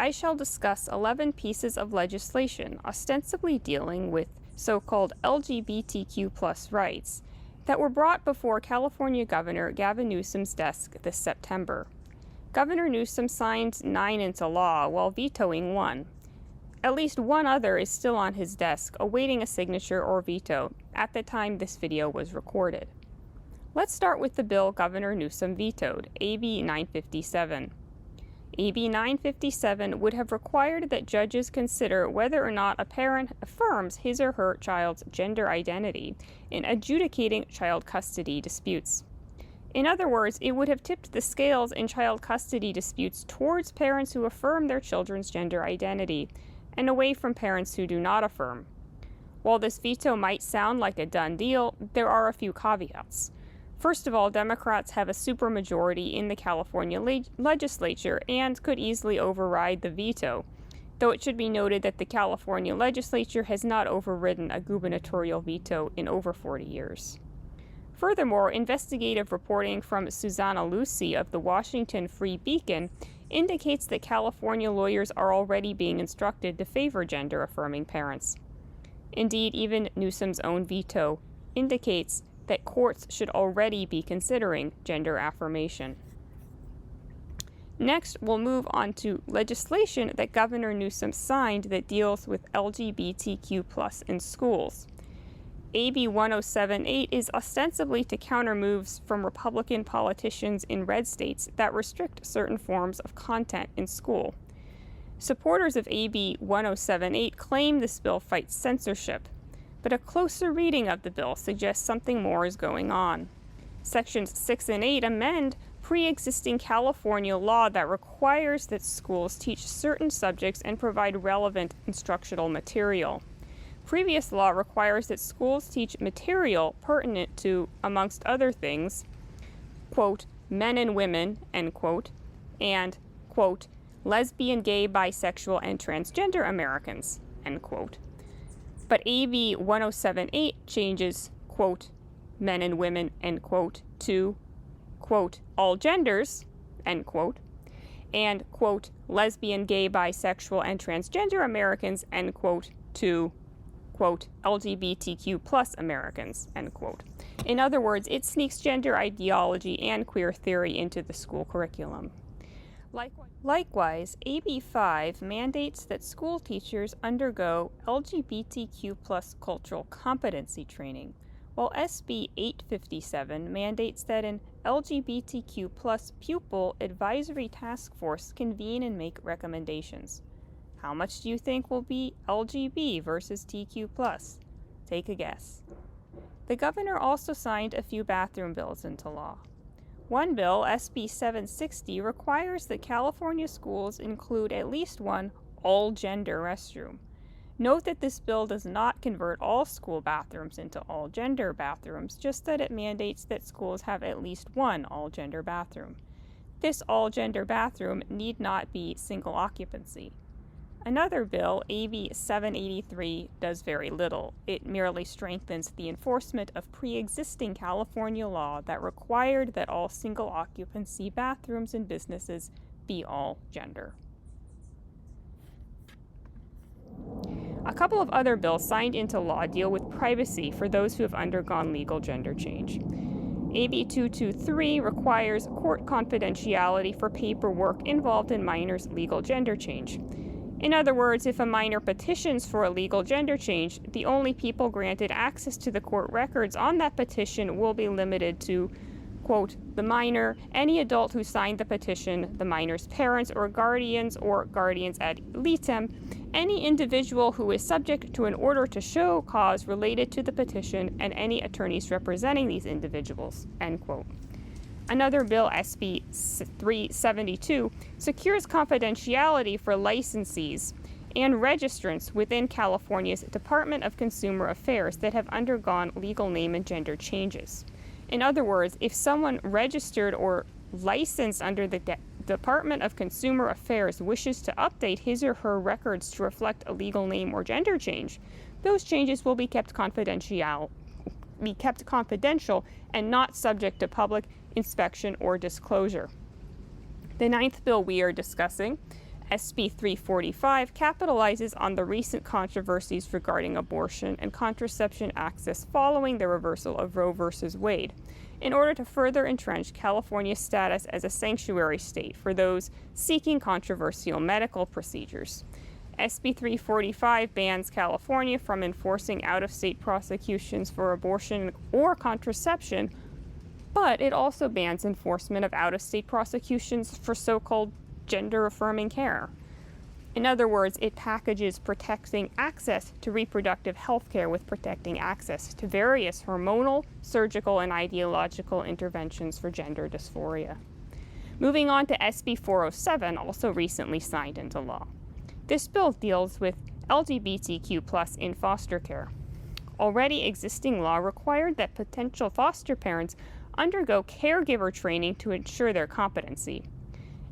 I shall discuss 11 pieces of legislation ostensibly dealing with so-called LGBTQ plus rights that were brought before California Governor Gavin Newsom's desk this September. Governor Newsom signed 9 into law while vetoing 1. At least one other is still on his desk, awaiting a signature or veto at the time this video was recorded. Let's start with the bill Governor Newsom vetoed, AB 957. AB 957 would have required that judges consider whether or not a parent affirms his or her child's gender identity in adjudicating child custody disputes. In other words, it would have tipped the scales in child custody disputes towards parents who affirm their children's gender identity and away from parents who do not affirm. While this veto might sound like a done deal, there are a few caveats. First of all, Democrats have a supermajority in the California legislature and could easily override the veto, though it should be noted that the California legislature has not overridden a gubernatorial veto in over 40 years. Furthermore, investigative reporting from Susannah Luthi of the Washington Free Beacon indicates that California lawyers are already being instructed to favor gender-affirming parents. Indeed, even Newsom's own veto indicates that courts should already be considering gender affirmation. Next, we'll move on to legislation that Governor Newsom signed that deals with LGBTQ+ in schools. AB 1078 is ostensibly to counter moves from Republican politicians in red states that restrict certain forms of content in school. Supporters of AB 1078 claim this bill fights censorship, but a closer reading of the bill suggests something more is going on. Sections 6 and 8 amend pre-existing California law that requires that schools teach certain subjects and provide relevant instructional material. Previous law requires that schools teach material pertinent to, amongst other things, quote, men and women, end quote, and, quote, lesbian, gay, bisexual, and transgender Americans, end quote. But AB 1078 changes, quote, men and women, end quote, to, quote, all genders, end quote, and, quote, lesbian, gay, bisexual, and transgender Americans, end quote, to, quote, LGBTQ plus Americans, end quote. In other words, it sneaks gender ideology and queer theory into the school curriculum. Likewise, AB 5 mandates that school teachers undergo LGBTQ plus cultural competency training, while SB 857 mandates that an LGBTQ plus pupil advisory task force convene and make recommendations. How much do you think will be LGB versus TQ+? Take a guess. The governor also signed a few bathroom bills into law. One bill, SB 760, requires that California schools include at least one all-gender restroom. Note that this bill does not convert all school bathrooms into all-gender bathrooms, just that it mandates that schools have at least one all-gender bathroom. This all-gender bathroom need not be single occupancy. Another bill, AB 783, does very little. It merely strengthens the enforcement of pre-existing California law that required that all single-occupancy bathrooms in businesses be all gender. A couple of other bills signed into law deal with privacy for those who have undergone legal gender change. AB 223 requires court confidentiality for paperwork involved in minors' legal gender change. In other words, if a minor petitions for a legal gender change, the only people granted access to the court records on that petition will be limited to, quote, the minor, any adult who signed the petition, the minor's parents or guardians ad litem, any individual who is subject to an order to show cause related to the petition, and any attorneys representing these individuals, end quote. Another bill, SB 372, secures confidentiality for licensees and registrants within California's Department of Consumer Affairs that have undergone legal name and gender changes. In other words, if someone registered or licensed under the Department of Consumer Affairs wishes to update his or her records to reflect a legal name or gender change, those changes will be kept confidential and not subject to public inspection or disclosure. The ninth bill we are discussing, SB 345 capitalizes on the recent controversies regarding abortion and contraception access following the reversal of Roe v. Wade, in order to further entrench California's status as a sanctuary state for those seeking controversial medical procedures. SB 345 bans California from enforcing out-of-state prosecutions for abortion or contraception, but it also bans enforcement of out-of-state prosecutions for so-called gender-affirming care. In other words, it packages protecting access to reproductive health care with protecting access to various hormonal, surgical, and ideological interventions for gender dysphoria. Moving on to SB 407, also recently signed into law. This bill deals with LGBTQ+ in foster care. Already existing law required that potential foster parents undergo caregiver training to ensure their competency.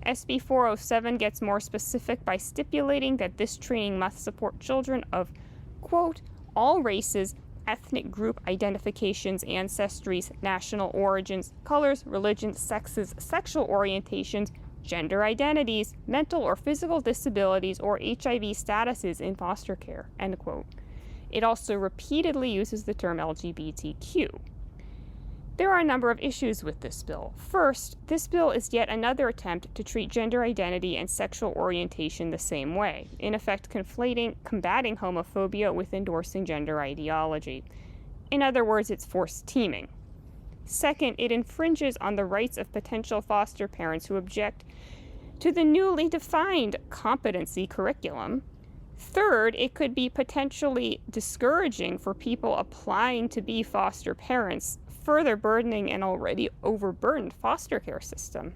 SB 407 gets more specific by stipulating that this training must support children of, quote, all races, ethnic group identifications, ancestries, national origins, colors, religions, sexes, sexual orientations, gender identities, mental or physical disabilities, or HIV statuses in foster care, end quote. It also repeatedly uses the term LGBTQ. There are a number of issues with this bill. First, this bill is yet another attempt to treat gender identity and sexual orientation the same way, in effect combating homophobia with endorsing gender ideology. In other words, it's forced teaming. Second, it infringes on the rights of potential foster parents who object to the newly defined competency curriculum. Third, it could be potentially discouraging for people applying to be foster parents, further burdening an already overburdened foster care system.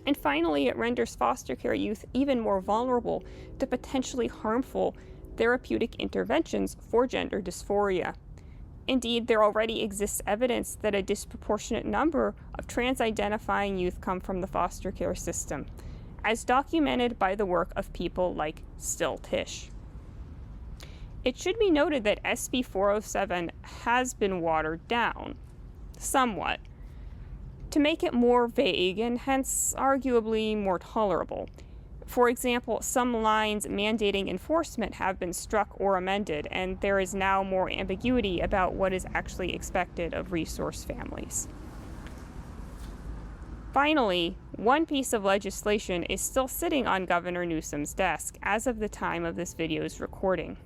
And finally, it renders foster care youth even more vulnerable to potentially harmful therapeutic interventions for gender dysphoria. Indeed, there already exists evidence that a disproportionate number of trans-identifying youth come from the foster care system, as documented by the work of people like Still Tish. It should be noted that SB 407 has been watered down, somewhat, to make it more vague and hence arguably more tolerable. For example, some lines mandating enforcement have been struck or amended, and there is now more ambiguity about what is actually expected of resource families. Finally, one piece of legislation is still sitting on Governor Newsom's desk as of the time of this video's recording.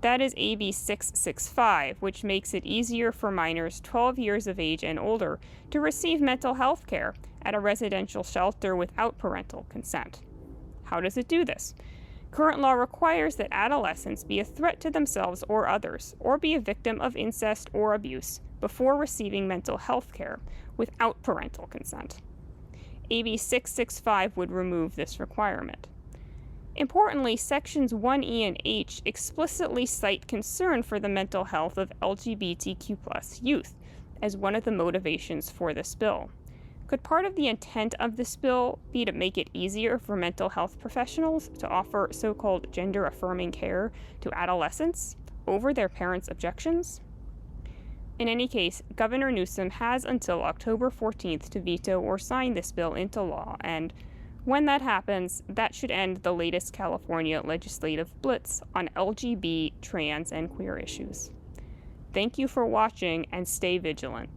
That is AB 665, which makes it easier for minors 12 years of age and older to receive mental health care at a residential shelter without parental consent. How does it do this? Current law requires that adolescents be a threat to themselves or others, or be a victim of incest or abuse before receiving mental health care without parental consent. AB 665 would remove this requirement. Importantly, Sections 1E and H explicitly cite concern for the mental health of LGBTQ+ youth as one of the motivations for this bill. Could part of the intent of this bill be to make it easier for mental health professionals to offer so-called gender-affirming care to adolescents over their parents' objections? In any case, Governor Newsom has until October 14th to veto or sign this bill into law, and when that happens, that should end the latest California legislative blitz on LGBT, trans, and queer issues. Thank you for watching, and stay vigilant.